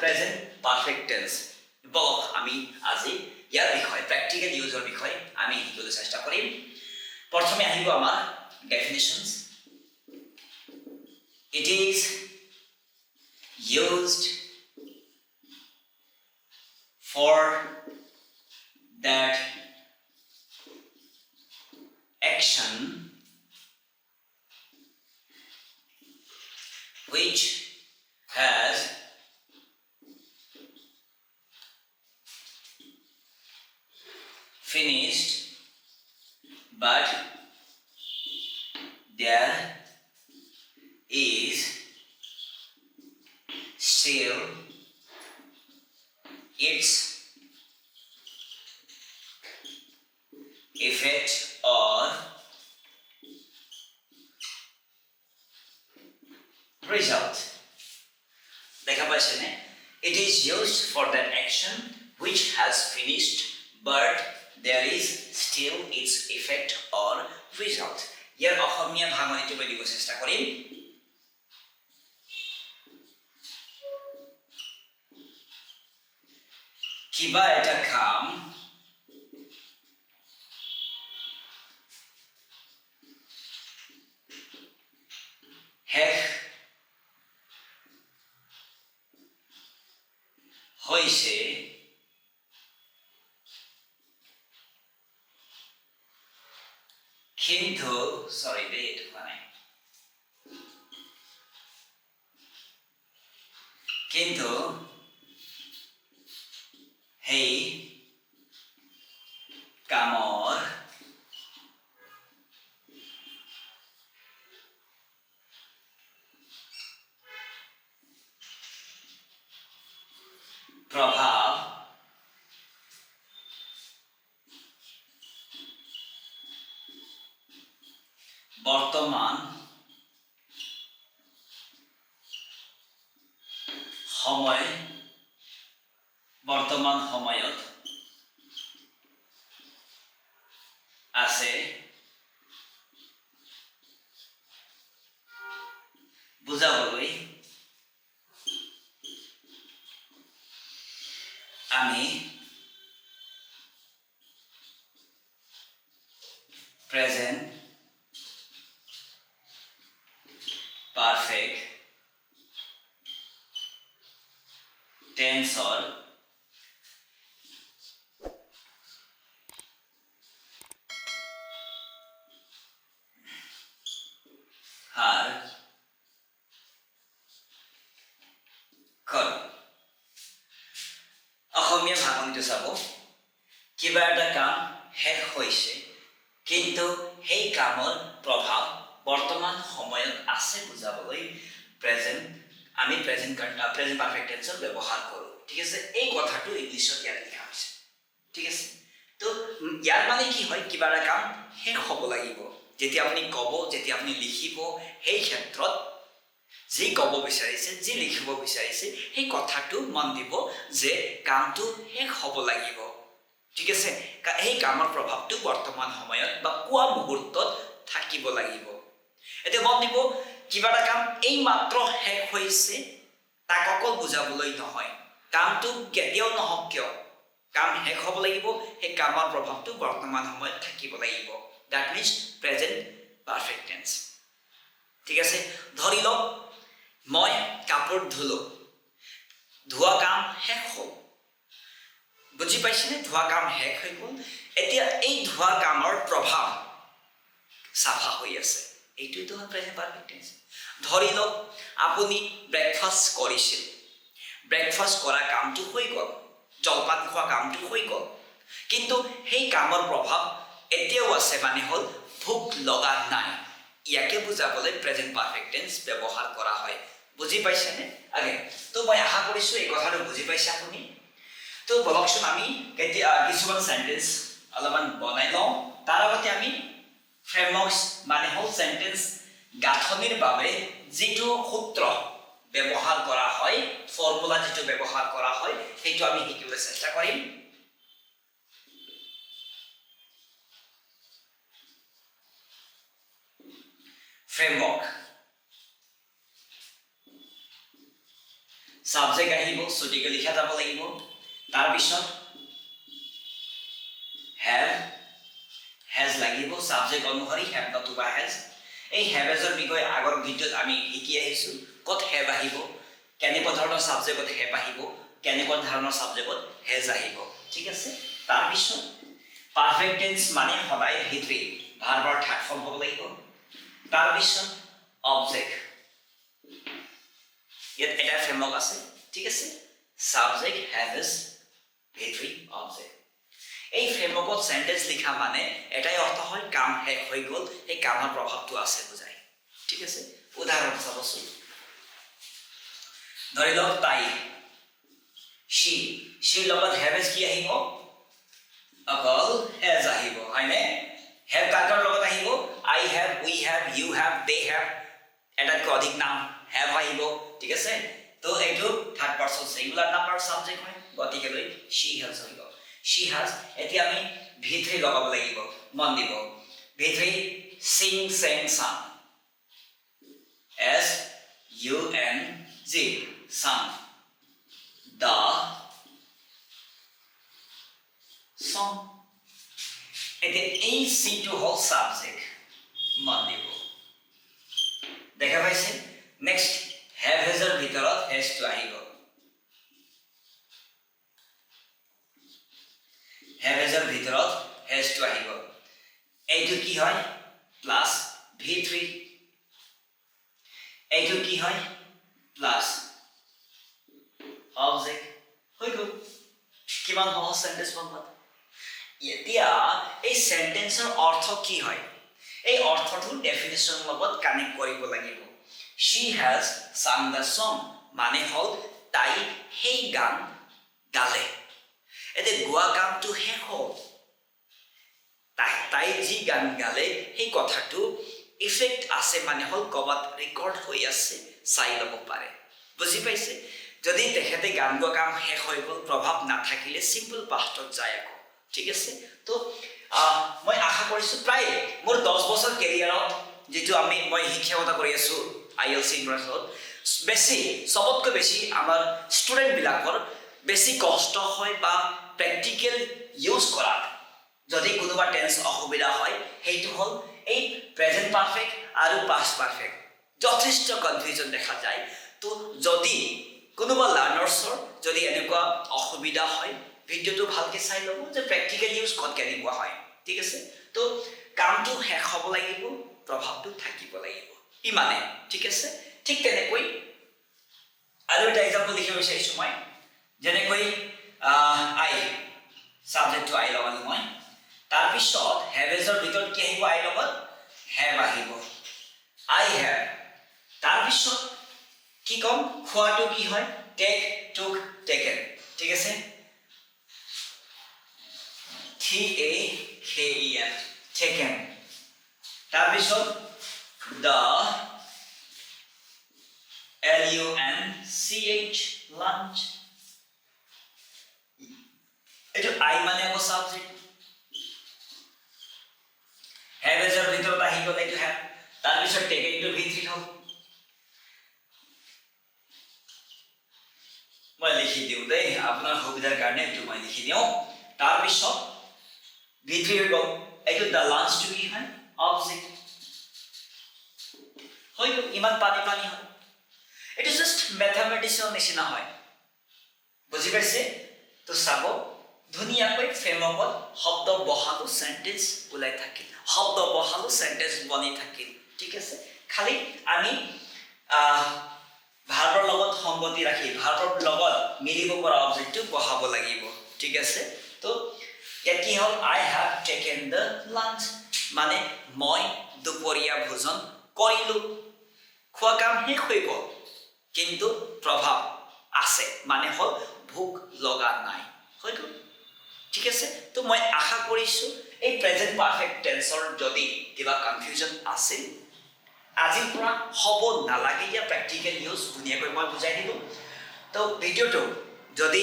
Present perfect tense বলক আমি আজি ইয়াৰ বিষয়ে প্ৰেক্টিকেল ইউজৰ বিষয়ে আমি শিকিবলৈ চেষ্টা কৰিম প্ৰথমে আহিব আমাৰ definitions it is used for that action which has finished but there is still its effect or result. দেখা পাইছেনে? It is used for that action which has finished but there is still its effect or result. ইয়াৰ অসমীয়া ভাঙনিটো বুজিব চেষ্টা কৰিম কিবা এটা কাম শেষ হৈছে কিন্তু সৰি দে এটা মানে কিন্তু হেই কামৰ প্ৰভাৱ বৰ্তমান সময়ত আছে বুজাবলৈ আমি প্ৰেজেণ্ট পাৰফেক্ট টেন্সৰ হাৰ কৰ অসমীয়া ভাঙনিটো চাব কিবা এটা কাম শেষ হৈছে কিন্তু সেই কামৰ প্ৰভাৱ বৰ্তমান সময়ত আছে বুজাবলৈ আমি প্ৰেজেণ্ট পাৰফেক্ট টেন্সৰ ব্যৱহাৰ কৰোঁ ঠিক আছে এই কথাটো ইংলিছত ইয়াত লিখা হৈছে ঠিক আছে তো ইয়াৰ মানে কি হয় কিবা এটা কাম শেষ হ'ব লাগিব যেতিয়া আপুনি ক'ব যেতিয়া আপুনি লিখিব সেই ক্ষেত্ৰত যি ক'ব বিচাৰিছে যি লিখিব বিচাৰিছে সেই কথাটো মন দিব যে কামটো শেষ হ'ব লাগিব ঠিক আছে এই কামৰ প্ৰভাৱটো বৰ্তমান সময়ত বা কোৱা মুহূৰ্তত থাকিব লাগিব এতিয়া মন দিব কিবা এটা কাম এই মাত্ৰ শেষ হৈছে তাক অকল বুজাবলৈ নহয় কামটো কেতিয়াও নহওক কিয় কাম শেষ হ'ব লাগিব সেই কামৰ প্ৰভাৱটো বৰ্তমান সময়ত থাকিব লাগিব that means present perfect tense ঠিক আছে ধৰি লওক মই কাপোৰ ধুলো ধোৱা কাম শেষ হ'ল বুজি পাইছেনে ধোৱা কাম শেষ হৈ গ'ল এতিয়া এই ধোৱা কামৰ প্ৰভাৱ চাফা হৈ আছে এইটোতো প্ৰেজেণ্ট পাৰফেক্ট টেন্স ধৰি লওক আপুনি ব্ৰেকফাষ্ট কৰিছিল ব্ৰেকফাষ্ট কৰা কামটো হৈ গ'ল জলপান খোৱা কামটো হৈ গ'ল কিন্তু সেই কামৰ প্ৰভাৱ এতিয়াও আছে মানে হ'ল ভোক লগা নাই ইয়াকে বুজাবলৈ প্ৰেজেণ্ট পাৰফেক্ট টেন্স ব্যৱহাৰ কৰা হয় বুজি পাইছেনে আগে তো মই আশা কৰিছোঁ এই কথাটো বুজি পাইছে আপুনি তো বলকচোন আমি কিছুমান সেন্টেন্স অলপমান বনাই লওঁ তাৰ আগতে আমি ফ্ৰেমৱৰ্কছ মানে হ'ল সেন্টেন্স গাঁথনিৰ বাবে যিটো সূত্ৰ ব্যৱহাৰ কৰা হয় ফৰ্মুলা যেটো ব্যৱহাৰ কৰা হয় সেইটো আমি শিকিবলৈ চেষ্টা কৰিম framework সাবজেক্ট আহিব ছুটিকৈ লিখা যাব লাগিব তাৰপিছত have has লাগিব সাবজেক্ট অনুসৰি have নতুবা has এই have এৰ বিষয়ে আগৰ ভিডিওত আমি শিকি আহিছো কত have আহিব কেনেকুৱা ধৰণৰ সাবজেক্টত have আহিব কেনেকুৱা ধৰণৰ সাবজেক্টত has আহিব ঠিক আছে তাৰপিছত পাৰফেক্ট টেন্স মানে সদায় ভিতৰি ভাৰ্বৰ থাৰ্ড ফৰ্ম হ'ব লাগিব তাৰপিছত অবজেক্ট ইয়াত এটা ফ্ৰেমৱৰ্ক আছে ঠিক আছে সাবজেক্ট has ভিতৰি অবজেক্ট এই ফ্ৰেমৱৰ্কত সেন্টেন্স লিখা মানে এটাই অৰ্থ হয় কাম শেষ হৈ গ'ল এই কামৰ প্ৰভাৱটো আছে বুজাই ঠিক আছে উদাহৰণ চাবচোন ধৰি লওক তাই she লগত have কি আহিব অকল has আহিব হয়নে have কাকৰ লগত আহিব I have we have you have they have এটাতকৈ অধিক নাম have আহিব ঠিক আছে তো এইটো third person singular number subject হয় গতিকে she has হৈ গ'ল she has এতিয়া আমি ভিতৰি লগাব লাগিব মন দিব ভিতৰি sing sang sang s u n g sang the song এতিয়া এই সিটো হল সাবজেক্ট মন দিব দেখা পাইছে নেক্সট have has এর ভিতৰত has to আহিব have has এৰ ভিতৰত has to আহিব এইটো কি হয় প্লাস v3 এইটো কি হয় প্লাস অবজেক্ট হৈ গ'ল কিমান সহজ সেন্টেন্স বনাত এতিয়া এই সেন্টেন্সৰ অৰ্থ কি হয় এই অৰ্থটো ডেফিনিশন লগত কানেক্ট কৰিব লাগিব she has sung the song মানে হল তাই সেই গান গালে এতে গোৱা কামটো শেষ হ'ল তাই যি গান গালে সেই কথাটো ইফেক্ট আছে মানে হল কবাত ৰেকৰ্ড হৈ আছে চাই ল'ব পাৰে বুজি পাইছে যদি তেখেতে গান গোৱা কাম শেষ হৈ গ'ল প্ৰভাৱ নাথাকিলে সিম্পল পাষ্টত যায় আকৌ ঠিক আছে তো মই আশা কৰিছো প্ৰায় মোৰ 10 বছৰ কেৰিয়াৰত যেটো মই শিক্ষকতা কৰি আছো IELTS ইংৰাজীত বেছি সবতকৈ বেছি আমাৰ ষ্টুডেন্ট বিলাকৰ বেছি কষ্ট হয় বা প্ৰ্যাকটিক্যাল ইউজ কৰা যদি কোনোবা টেন্স অসুবিধা হয় হেইটো হল এই প্ৰেজেন্ট পাৰফেক্ট আৰু পাস্ট পাৰফেক্ট যথেষ্ট কনফিউজন দেখা যায় তো যদি কোনোবা লাৰ্নাৰ্ছৰ যদি এনেকুৱা অসুবিধা হয় ভিডিওটো ভালকে চাই লব যে প্ৰ্যাকটিক্যাল ইউজ কত কেনেকুৱা হয় ঠিক আছে তো কামটো শেষ হ'ব লাগিব প্ৰভাৱটো থাকিব লাগিব ইমানে ঠিক আছে ঠিক তেনেকৈ আৰু এটা এক্সাম্পল লিখিব বিচাৰিছো মই যেনেকৈ I সাবজেক্টটো I লগালো মই তাৰপিছত have has ৰ ভিতৰত কি আহিব I লগত have আহিব I have তাৰপিছত কি কম খোৱাটো কি হয় take took taken ঠিক আছে TAKEN taken তাৰপিছত the LUNCH lunch এটো I মানে আকৌ সাবজেক্ট have has এর ভিতৰত আহি গ'ল এটো have তাৰ পিছত taken to v3 হল মই লিখি দিও দেই আপোনাৰ সুবিধাৰ কাৰণে এটো মই লিখি দিও তাৰ পিছত v3 হৈ গ'ল এটো the lunch to কি হয় অবজেক্ট হয় ইমান পানি হয় এটা জাস্ট ম্যাথমেটিক্সৰ নিচিনা হয় বুজি পাইছে তো চাব ধুনিয়াকৈ ফ্ৰেমৱৰ্কত শব্দ বহালো সেন্টেন্স ওলাই থাকিল শব্দ বহালো সেন্টেন্স বনি থাকিল ঠিক আছে খালি আমি ভাৰ্বৰ লগত সংগতি ৰাখি ভাৰ্বৰ লগত মিলিব পৰা অবজেক্টটো বহাব লাগিব ঠিক আছে তো ইয়াত কি হ'ল I have taken the lunch মানে মই দুপৰীয়া ভোজন কৰিলো খোৱা কাম শেষ হৈ গ'ল কিন্তু প্ৰভাৱ আছে মানে হল ভোক লগা নাই হৈ গ'ল ঠিক আছে তো মই আশা কৰিছো এই প্ৰেজেন্ট পাৰফেক্ট টেন্সৰ যদি কিবা কনফিউজন আছে আজিৰ পৰা হ'ব নালাগে ইয়া প্ৰ্যাকটিক্যাল ইউজ ধুনিয়াকৈ মই বুজাই দিলো তো ভিডিওটো যদি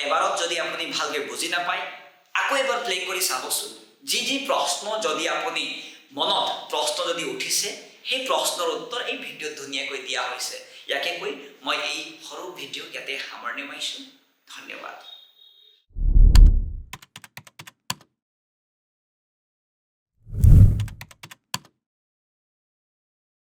এবাৰত যদি আপুনি ভালকৈ বুজি নাপায় আকৌ এবাৰ প্লে কৰি চাবচোন যি প্ৰশ্ন যদি আপুনি মনত প্ৰশ্ন যদি উঠিছে সেই প্ৰশ্নৰ উত্তৰ এই ভিডিওত ধুনিয়াকৈ দিয়া হৈছে ইয়াকে কৈ মই এই সৰু ভিডিঅ' ইয়াতে সামৰণি মাৰিছোঁ। ধন্যবাদ।